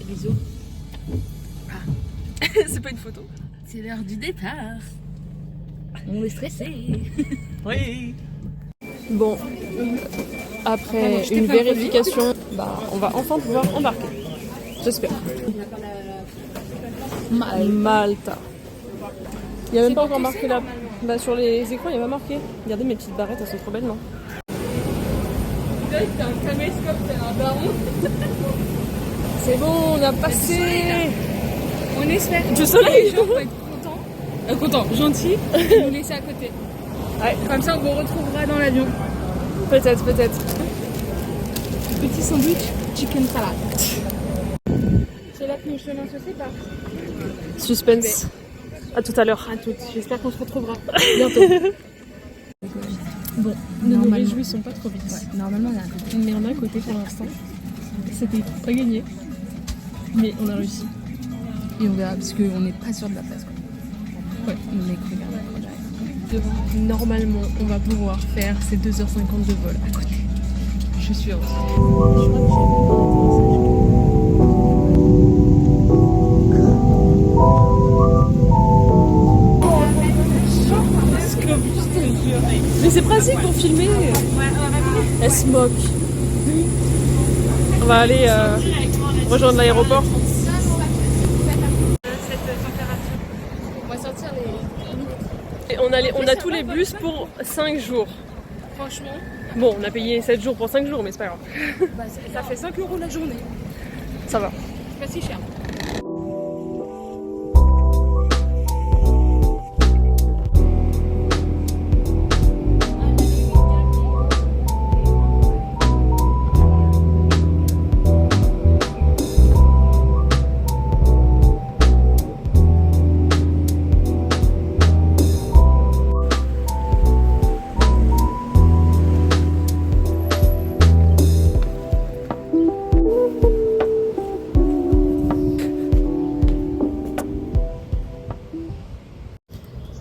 Bisous. C'est pas une photo. C'est l'heure du départ. On est stressé. Oui. Bon, après une vérification, on va enfin pouvoir embarquer. J'espère. Malta. Il n'y a même pas encore marqué là. Sur les écrans, il n'y a pas marqué. Regardez mes petites barrettes, elles sont trop belles, non? T'as un caméscope, t'es un baron. C'est bon, on a passé. On espère. Du soleil. Les gens vont être contents, gentils, de nous laisser à côté. Ouais. Comme ça, on vous retrouvera dans l'avion. Peut-être. Petit sandwich, chicken salad. C'est là que nos chemins se séparent. Suspense. À tout à l'heure. À toutes. J'espère qu'on se retrouvera Bientôt. Bon, ne nous réjouissons pas trop vite. Ouais, normalement, on est à côté. Mais on est à côté pour l'instant. C'était pas gagné. Mais on a réussi. Et on verra, parce qu'on n'est pas sûr de la place. Quoi. Ouais, on est que Normalement, on va pouvoir faire ces 2h50 de vol à côté. Je suis heureuse. Mais c'est pratique pour filmer. Elle se moque. On va aller rejoindre l'aéroport. On va sortir les... Et on a tous les bus pour 5 jours. Franchement, Bon, on a payé 7 jours pour 5 jours, mais c'est pas grave. ça fait 5 € la journée. Ça va. C'est pas si cher.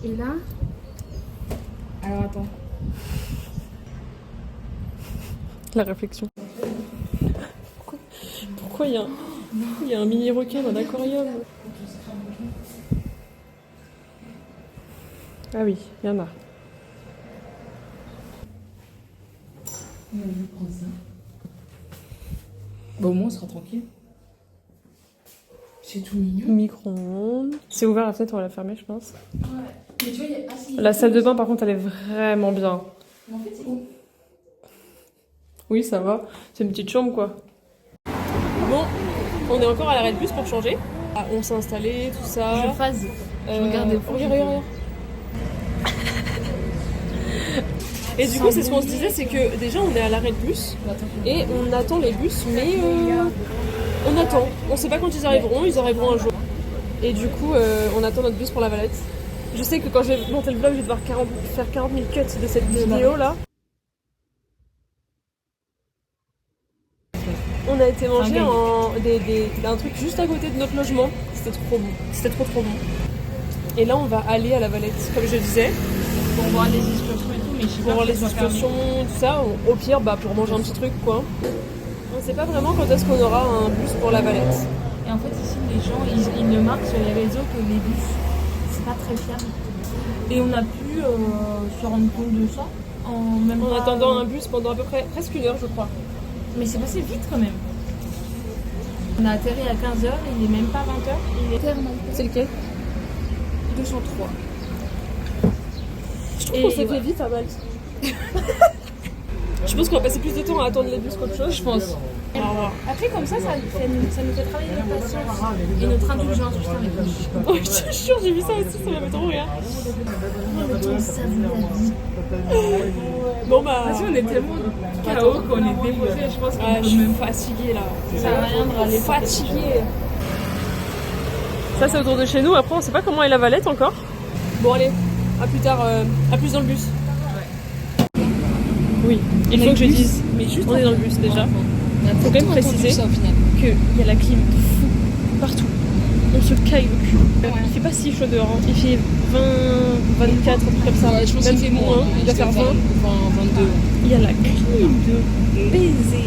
Et là, alors attends. La réflexion. Pourquoi il y a un mini requin dans l'aquarium? Ah oui, il y en a. On va prendre ça. Bon, au moins, on sera tranquille. C'est tout mignon. Micro-ondes. C'est ouvert la fenêtre, on va la fermer, je pense. Ouais. Mais tu vois, il y a... La salle de bain, par contre, elle est vraiment bien. Mais en fait, c'est où? Oui, ça va. C'est une petite chambre, quoi. Bon, on est encore à l'arrêt de bus pour changer. Ah, on s'est installé, tout ça. Je phase. Je regarde des fois. Regarde. Et du coup, c'est ce qu'on se disait, c'est que déjà, on est à l'arrêt de bus. Et on attend les bus, mais on attend. On sait pas quand ils arriveront un jour. Et du coup, on attend notre bus pour la Valette. Je sais que quand je vais monter le vlog, je vais devoir faire 40 000 cuts de cette vidéo là. On a été manger un truc juste à côté de notre logement. C'était trop bon. C'était trop bon. Et là, on va aller à la Valette, comme je disais. Pour voir les excursions et tout, mais je sais Pour pas voir les si ça va faire excursions, tout ça. Au pire, pour manger un petit truc, quoi. On sait pas vraiment quand est-ce qu'on aura un bus pour la Valette. Et en fait, ici, les gens, ils ne marquent sur les réseaux que les bus, c'est pas très fiable. Et on a pu se rendre compte de ça En attendant un bus pendant à peu près presque 1 heure, je crois. Mais c'est passé vite quand même. On a atterri à 15h, il est même pas 20h, il est tellement. C'est lequel? 203. Je trouve qu'on s'est fait vite à Malte. Je pense qu'on va passer plus de temps à attendre les bus qu'autre chose. Je pense. Après, comme ça nous fait travailler notre patience et notre indulgence. Putain, mais Oh, je te jure, j'ai vu ça aussi, ça m'a fait trop rire. Bon Parce qu'on est tellement KO qu'on est déposé, je pense qu'on je suis fatiguée là. Ça sert à rien de râler. Fatiguée. Ça c'est autour de chez nous, après on sait pas comment est la Valette encore. Bon allez, à plus tard, à plus dans le bus. Oui, il faut que je dise, mais juste on est dans le bus déjà. Il faut quand même préciser qu'il y a la clim de fou partout. On se caille le cul. Il fait pas si chaud dehors, hein. Il fait 20, 24, un truc comme ça. Ouais, je pense même qu'il fait moins, il doit faire 20. 22. Il y a la clim de baiser.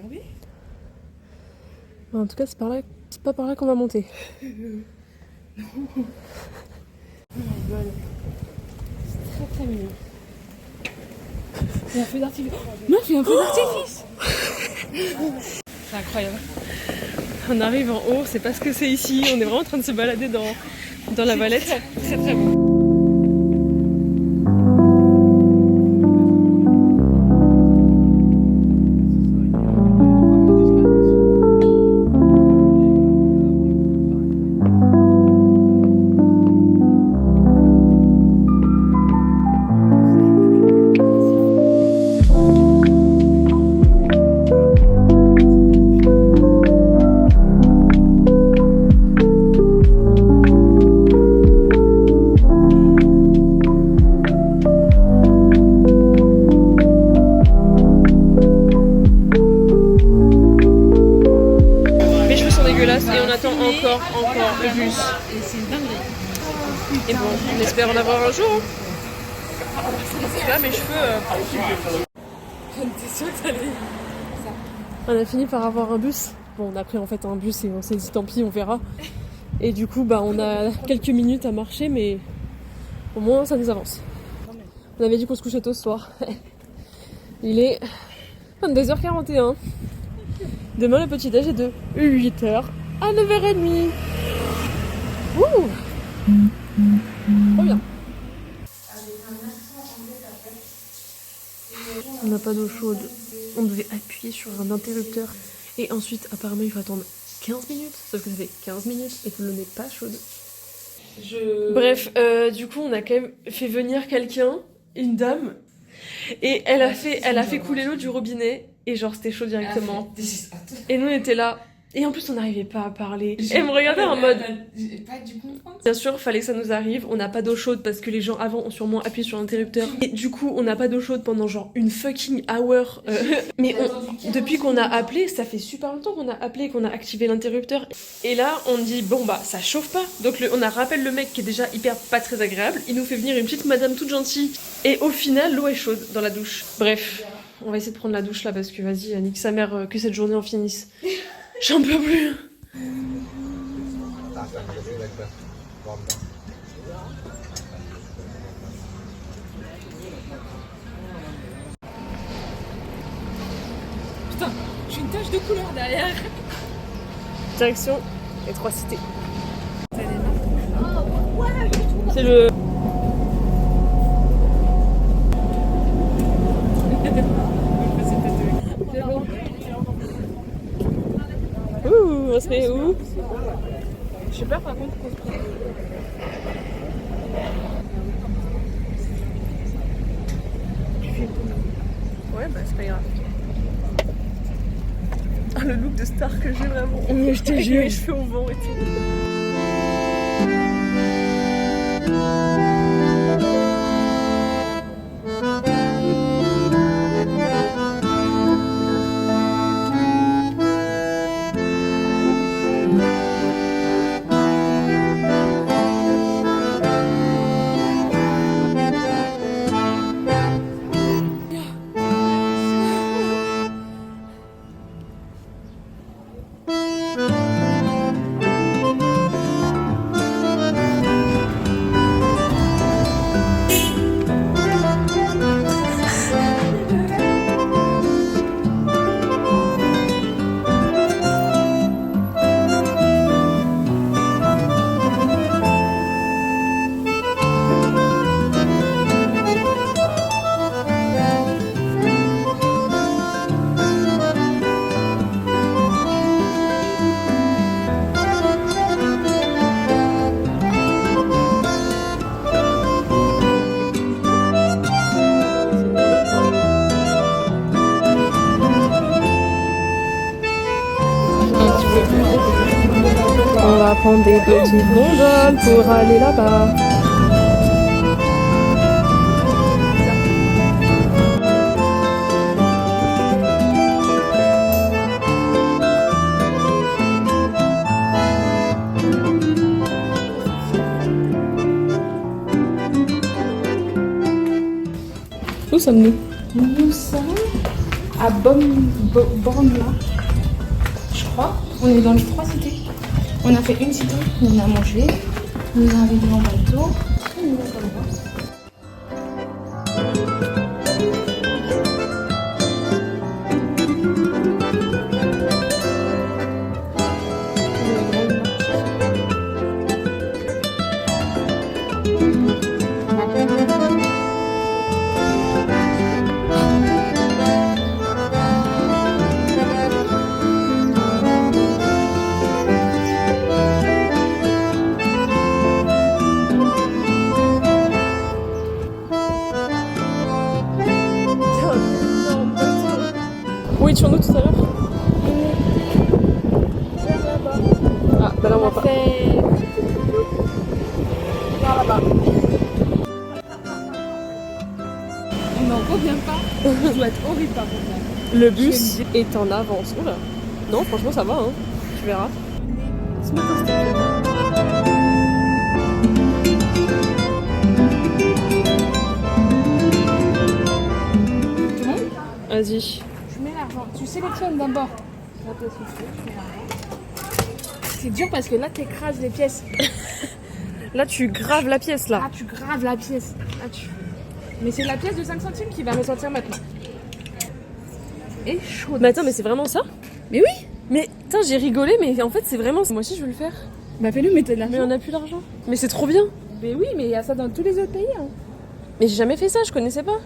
regarder. En tout cas, c'est pas par là qu'on va monter. Oh my god. C'est très mignon. Il y a un feu d'artifice. Non, il y a un feu d'artifice. C'est incroyable. On arrive en haut, c'est pas ce que c'est ici. On est vraiment en train de se balader dans la Valette. Très très beau. Encore le bus. Et c'est une dinguerie. Et bon, on espère en avoir un jour. Là, mes cheveux. T'es sûre que t'allais. On a fini par avoir un bus. Bon, on a pris en fait un bus et on s'est dit tant pis, on verra. Et du coup, bah, on a quelques minutes à marcher, mais au moins ça nous avance. On avait dit qu'on se couchait tôt ce soir. Il est 22h41. Demain, le petit déj est de 8h à 9h30. Ouh, trop bien. On n'a pas d'eau chaude. On devait appuyer sur un interrupteur. Et ensuite, apparemment, il faut attendre 15 minutes. Sauf que ça fait 15 minutes et que l'eau n'est pas chaude. Bref, du coup, on a quand même fait venir quelqu'un, une dame. Et elle a fait couler l'eau du robinet. Et genre, c'était chaud directement. Et nous, on était là. Et en plus, on n'arrivait pas à parler. Elle me regardait en mode... J'ai pas dû comprendre. Bien sûr, fallait que ça nous arrive. On n'a pas d'eau chaude parce que les gens avant ont sûrement appuyé sur l'interrupteur. Et du coup, on n'a pas d'eau chaude pendant genre une fucking hour. Mais depuis qu'on a appelé, ça fait super longtemps qu'on a appelé, qu'on a activé l'interrupteur. Et là, on dit, bon bah, ça chauffe pas. Donc on rappelle le mec qui est déjà hyper pas très agréable. Il nous fait venir une petite madame toute gentille. Et au final, l'eau est chaude dans la douche. Bref, on va essayer de prendre la douche là parce que vas-y, nique sa mère, que cette journée en finisse. J'en peux plus. Putain, j'ai une tache de couleur derrière. Direction les Trois Cités. C'est le... Ouh, on serait où? J'ai peur par contre qu'on se prenne. Ouais, bah c'est pas grave. Ah, le look de star que j'ai vraiment. Mais je te jure. Les cheveux au vent et tout. On va prendre des petites gondoles pour aller là-bas. Où sommes-nous? Nous sommes à Bornla, je crois. On est dans les 3 cités. On a fait une cité, on a mangé, on est arrivé en bateau. Oui, sur nous tout à l'heure. Ah, bah là on va pas. Par là-bas. On n'en revient pas. Ça doit être horrible par contre. Le bus est en avance. Oula. Non, franchement ça va, hein. Tu verras. Vas-y. Je mets l'argent. Tu sélectionnes d'abord. C'est dur parce que là t'écrases les pièces. Là tu graves la pièce là. Ah, tu graves la pièce. Ah, Mais c'est la pièce de 5 centimes qui va ressortir maintenant. Et chaud. Mais attends, mais c'est vraiment ça? Mais oui. Mais putain, j'ai rigolé, mais en fait c'est vraiment. Moi aussi je veux le faire. Bah fais-le, mais t'as de l'argent. Mais on a plus d'argent. Mais c'est trop bien. Mais oui, mais il y a ça dans tous les autres pays. Hein. Mais j'ai jamais fait ça, je connaissais pas.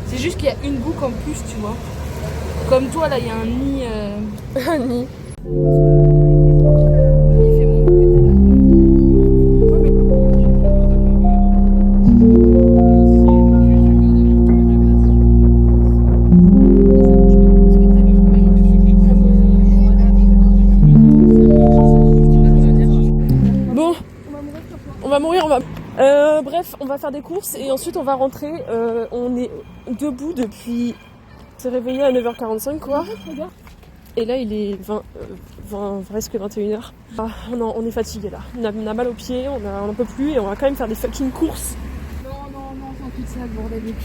C'est juste qu'il y a une boucle en plus, tu vois. Comme toi, là, il y a un nid. Un nid. Bon, on va mourir, on va... bref, on va faire des courses et ensuite on va rentrer. On est debout depuis... s'est réveillé à 9h45 quoi. Et là il est 20 presque 21h. Ah, on est fatigué là. On a mal aux pieds, on n'en peut plus et on va quand même faire des fucking courses. Non, sans tout ça, bordel de cul.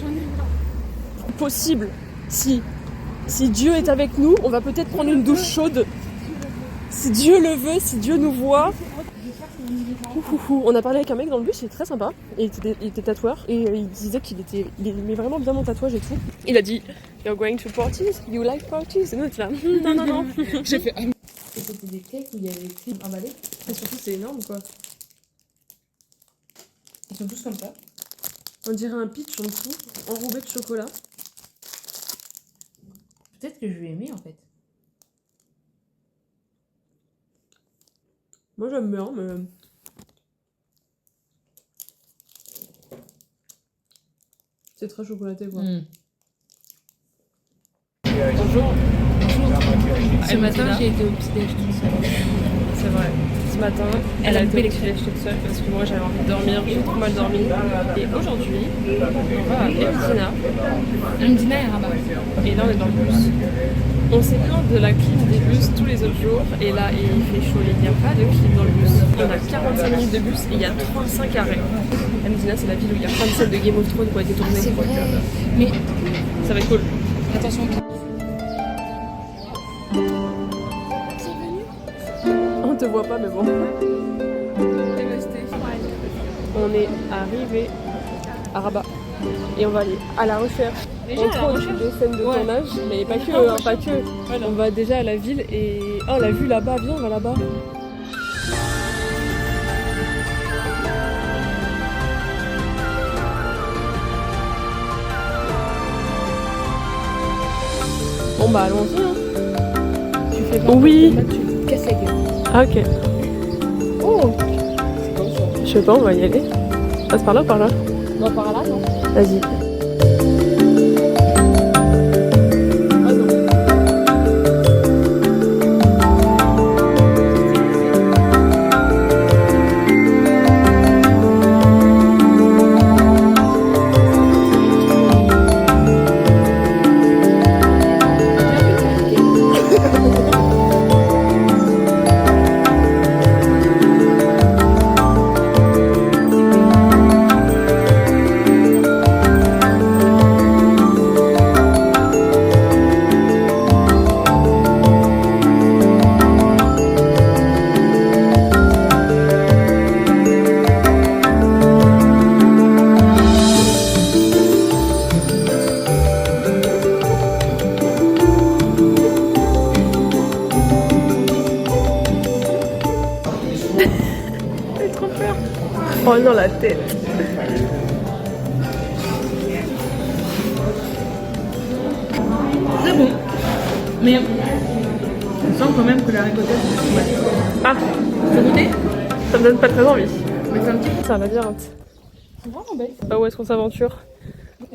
J'en ai marre. Possible. Si Dieu est avec nous, on va peut-être prendre une douche chaude. Si Dieu le veut, si Dieu nous voit. On a parlé avec un mec dans le bus, il est très sympa. Il était tatoueur et il disait qu'il aimait vraiment bien mon tatouage et tout. Il a dit You're going to parties? You like parties? Et nous, on était là, non. J'ai fait. Et c'était des cakes où il y avait des crimes emballés. Et surtout, c'est énorme quoi. Ils sont tous comme ça. On dirait un pitch en dessous, enrobé de chocolat. Peut-être que je vais aimer en fait. Moi j'aime bien, mais. C'est très chocolaté quoi. Bonjour. Ce matin, j'ai été au petit-déj toute seule. C'est vrai. Ce matin, elle a été au petit-déj toute seule parce que moi j'avais envie de dormir, j'ai trop mal dormi. Et aujourd'hui, on va à Emdina. Emdina et Rabat. Et là on est dans le bus. On s'est plaint de la clim des bus tous les autres jours et là il fait chaud, il n'y a pas de clim dans le bus. On a 45 minutes de bus et il y a 35 arrêts. Emdina c'est la ville où il y a plein de scènes de Game of Thrones qui ont été tournées. C'est vrai. Mais ça va être cool. attention. On te voit pas mais bon. On est arrivé à Rabat et on va aller à la recherche. Entre autres des scènes de tournage, mais pas que, hein, pas que. On va déjà à la ville et... Oh la vue là-bas, viens on va là-bas. Bon bah allons-y hein. Tu fais pas. Oui. Là, tu te casses la gueule. Ah ok. Oh. Je sais pas, on va y aller. Passe par là ou par là? Non, par là, non. Vas-y. poing dans la tête. Très bon. Mais on sent quand même que la ricotta c'est pas mal. Ah, Tu veux goûter? ça me donne pas très envie. Mais c'est un petit. C'est un labyrinthe. C'est vraiment belle. Bah où est-ce qu'on s'aventure?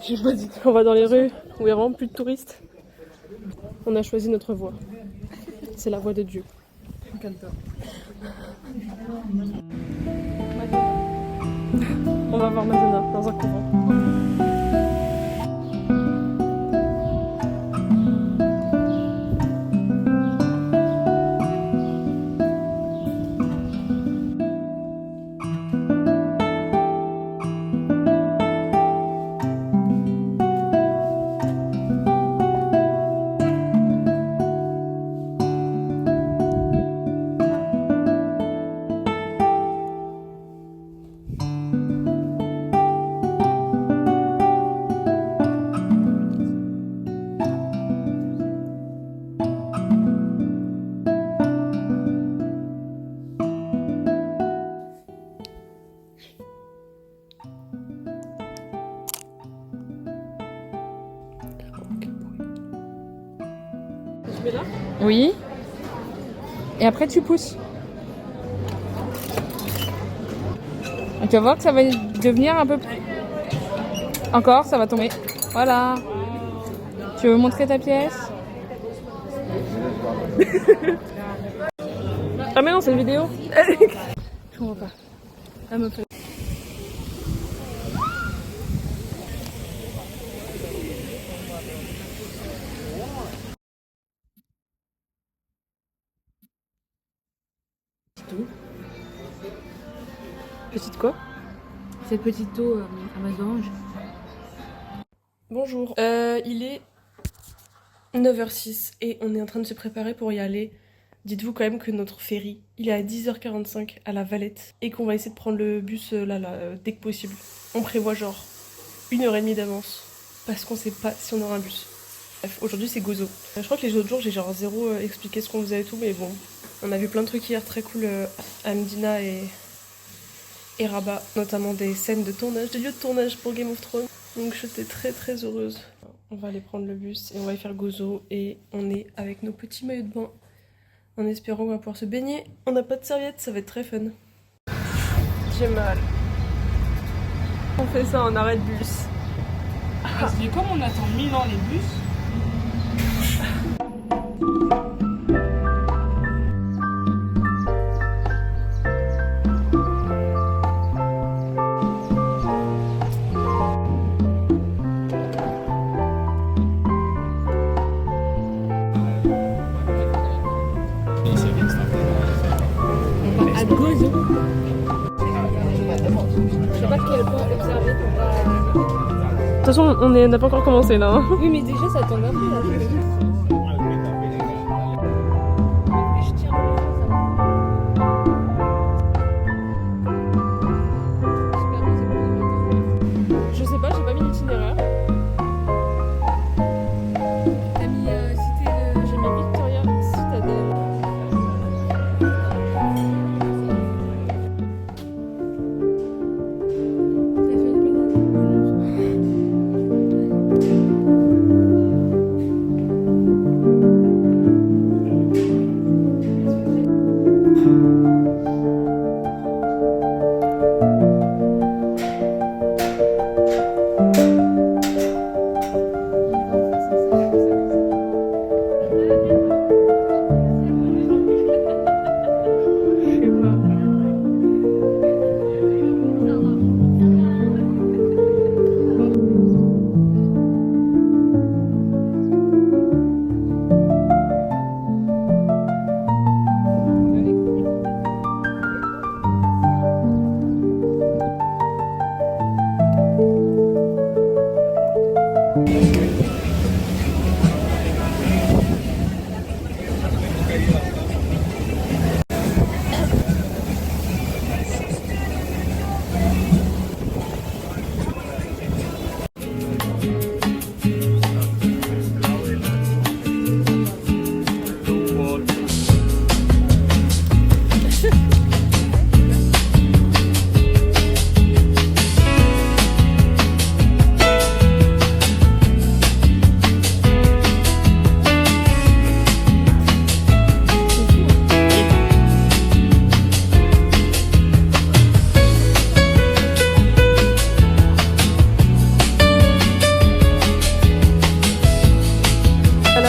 J'ai pas dit. On va dans les rues où il y a vraiment plus de touristes. On a choisi notre voie. C'est la voie de Dieu. On va voir Madonna dans un couvent. Tu mets là? Oui. Et après tu pousses. Et tu vas voir que ça va devenir un peu plus. Encore, ça va tomber. Voilà. Tu veux montrer ta pièce? Ah mais non, c'est une vidéo. Je comprends pas. Elle me fait. Petite quoi? Cette petite eau à base d'orange. Bonjour. Il est 9h06 et on est en train de se préparer pour y aller. Dites-vous quand même que notre ferry, il est à 10h45 à la Valette et qu'on va essayer de prendre le bus dès que possible. On prévoit genre 1h30 d'avance parce qu'on sait pas si on aura un bus. Bref, aujourd'hui c'est gozo. Je crois que les autres jours j'ai genre zéro expliqué ce qu'on faisait et tout, mais bon, on a vu plein de trucs hier très cool à Medina et Rabat, notamment des scènes de tournage, des lieux de tournage pour Game of Thrones. Donc j'étais très très heureuse. On va aller prendre le bus et on va y faire gozo et on est avec nos petits maillots de bain en espérant qu'on va pouvoir se baigner. On n'a pas de serviette, ça va être très fun. J'ai mal. On fait ça en arrêt de bus. Parce que comme on attend 1000 ans les bus. À gozo. Je sais pas quel point observer pour pas. De toute façon, on n'a pas encore commencé là. Hein. Oui, mais déjà ça tombe un peu là. Je sais pas, j'ai pas mis l'itinéraire. T'as mis J'ai mis Victoria Citadel.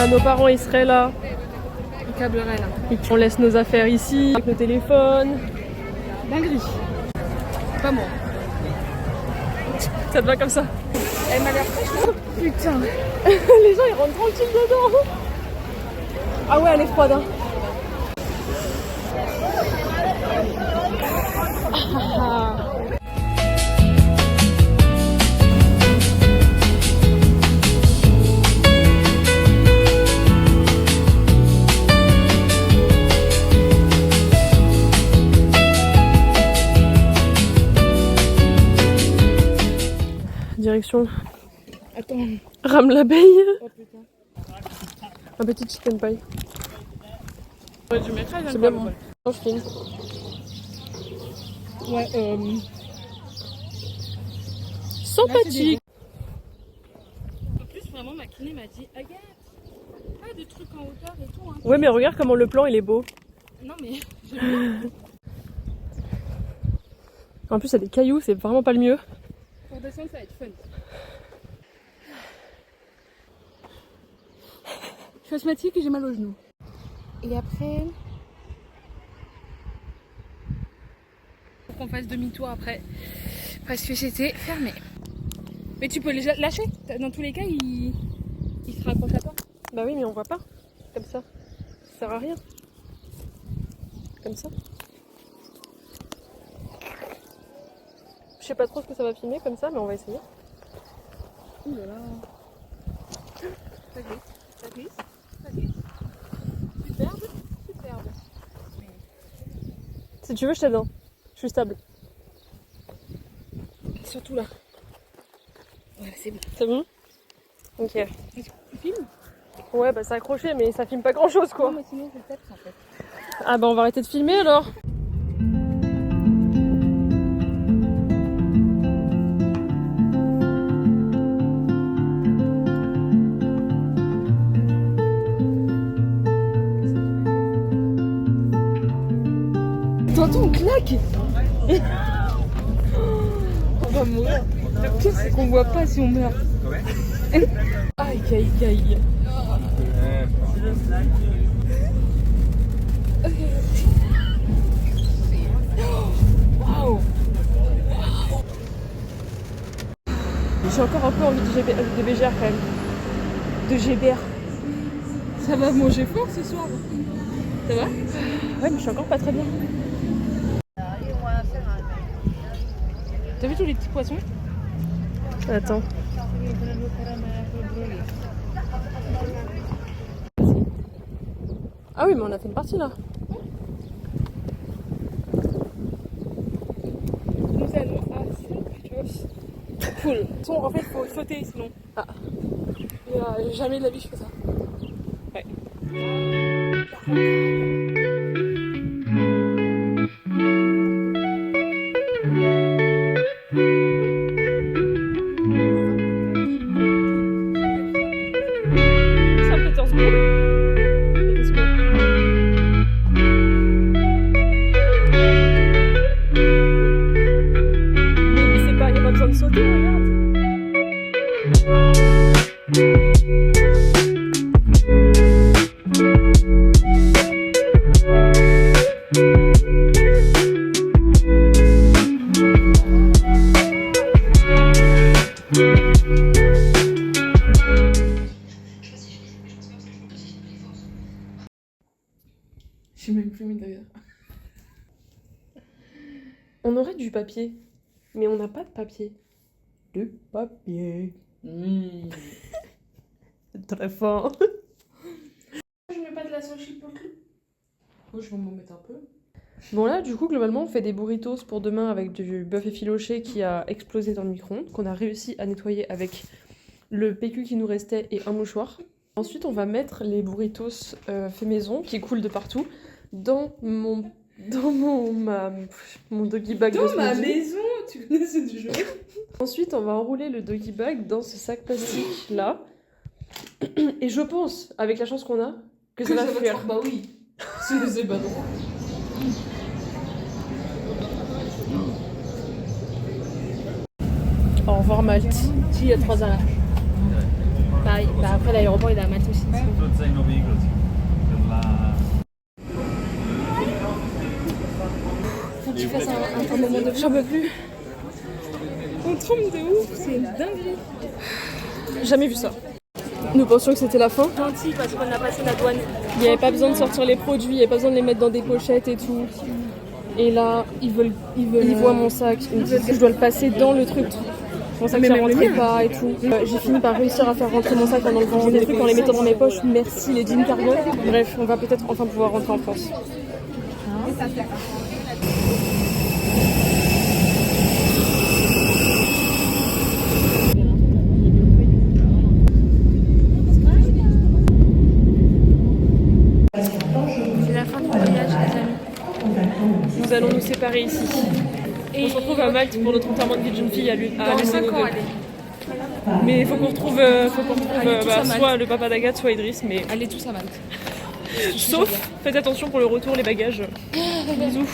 Voilà, nos parents ils seraient là. On câblerait là. On laisse nos affaires ici, avec nos téléphones. Dinguerie. Pas moi. Ça te va comme ça? Elle m'a l'air fraîche là. Putain. Les gens ils rentrent tranquilles dedans. Ah ouais, elle est froide. Hein. Direction. Attends. Rame l'abeille. Oh putain. Un petit chicken pie. Ouais, je mettrai C'est bien bon. Je filme. Ouais, Sympathique. En plus, vraiment, ma kiné m'a dit Agathe, pas de trucs en hauteur et tout. Hein. Ouais, mais regarde comment le plan il est beau. Non, mais j'aime bien. En plus, il y a des cailloux, c'est vraiment pas le mieux. Pour descendre, ça va être fun. Je suis asthmatique et j'ai mal au genou. Et après. Faut qu'on fasse demi-tour après. Parce que c'était fermé. Mais tu peux les lâcher. Dans tous les cas, il se raccroche à toi. Bah oui, mais on voit pas. Comme ça. Ça sert à rien. Comme ça. Je sais pas trop ce que ça va filmer comme ça, mais on va essayer. Ouh là là. Ça glisse, ça glisse, ça glisse. Superbe, superbe. Si tu veux, je t'aide. Hein. Je suis stable. Surtout là. Voilà, c'est bon. C'est bon? Ok. Tu filmes? Ouais, bah c'est accroché, mais ça filme pas grand chose quoi. Non, mais sinon je le tape en fait. Ah bah on va arrêter de filmer alors. T'entends, on claque. On va mourir. Le pire c'est qu'on voit pas si on meurt. Aïe aïe aïe. Waouh. J'ai encore un peu envie de bégère quand même. De gébert. Ça va manger fort ce soir. Ça va? Ouais, mais je suis encore pas très bien. T'as vu tous les petits poissons? Attends. Ah oui, mais on a fait une partie là. Nous allons à Saint-Christophe. Cool. En fait, faut sauter sinon. Ah. Et, jamais de la vie je fais ça. Ouais. Saint-Pétersbourg. Et qu'est-ce que... Mais c'est pas... Y a pas besoin de sauter, regarde. J'ai même plus mis d'ailleurs. On aurait du papier, mais on n'a pas de papier. Du papier. Très fort. Je mets pas de la sauce chipotle. Oh, je vais m'en mettre un peu. Bon là, du coup, globalement, on fait des burritos pour demain avec du bœuf effiloché qui a explosé dans le micro-ondes, qu'on a réussi à nettoyer avec le PQ qui nous restait et un mouchoir. Ensuite, on va mettre les burritos fait maison, qui coulent de partout, dans mon doggy bag de Dans ma smoothie. maison, tu connais ce du jeu. Ensuite, on va enrouler le doggy bag dans ce sac plastique là. Et je pense, avec la chance qu'on a, que ça va fuir. Bah oui. C'est pas drôle. Au revoir Malte. Si, il y a 3 ans là. après l'aéroport il est à Malte aussi. Faut que tu fasses un moment de... J'en peux plus. On trompe de ouf, c'est une dinguerie. Jamais vu ça. Nous pensions que c'était la fin. Gentil parce qu'on a passé la douane. Il n'y avait pas besoin de sortir les produits, il n'y avait pas besoin de les mettre dans des pochettes et tout. Et là, ils voient mon sac, ils me disent que je dois le passer dans le truc. Mon sac ne rentrait pas et tout. J'ai fini par réussir à faire rentrer mon sac en enlevant des trucs, en les mettant dans mes poches. Merci les jeans cargo. Bref, on va peut-être enfin pouvoir rentrer en France. C'est la fin du voyage les amis. Nous allons nous séparer ici. On se retrouve à Malte pour notre enterrement de vie de jeune fille à Dans 5 ans, allez. Mais il faut qu'on retrouve, soit le papa d'Agathe, soit Idriss. Mais Allez tous à Malte. sauf, faites attention pour le retour, les bagages. Bisous.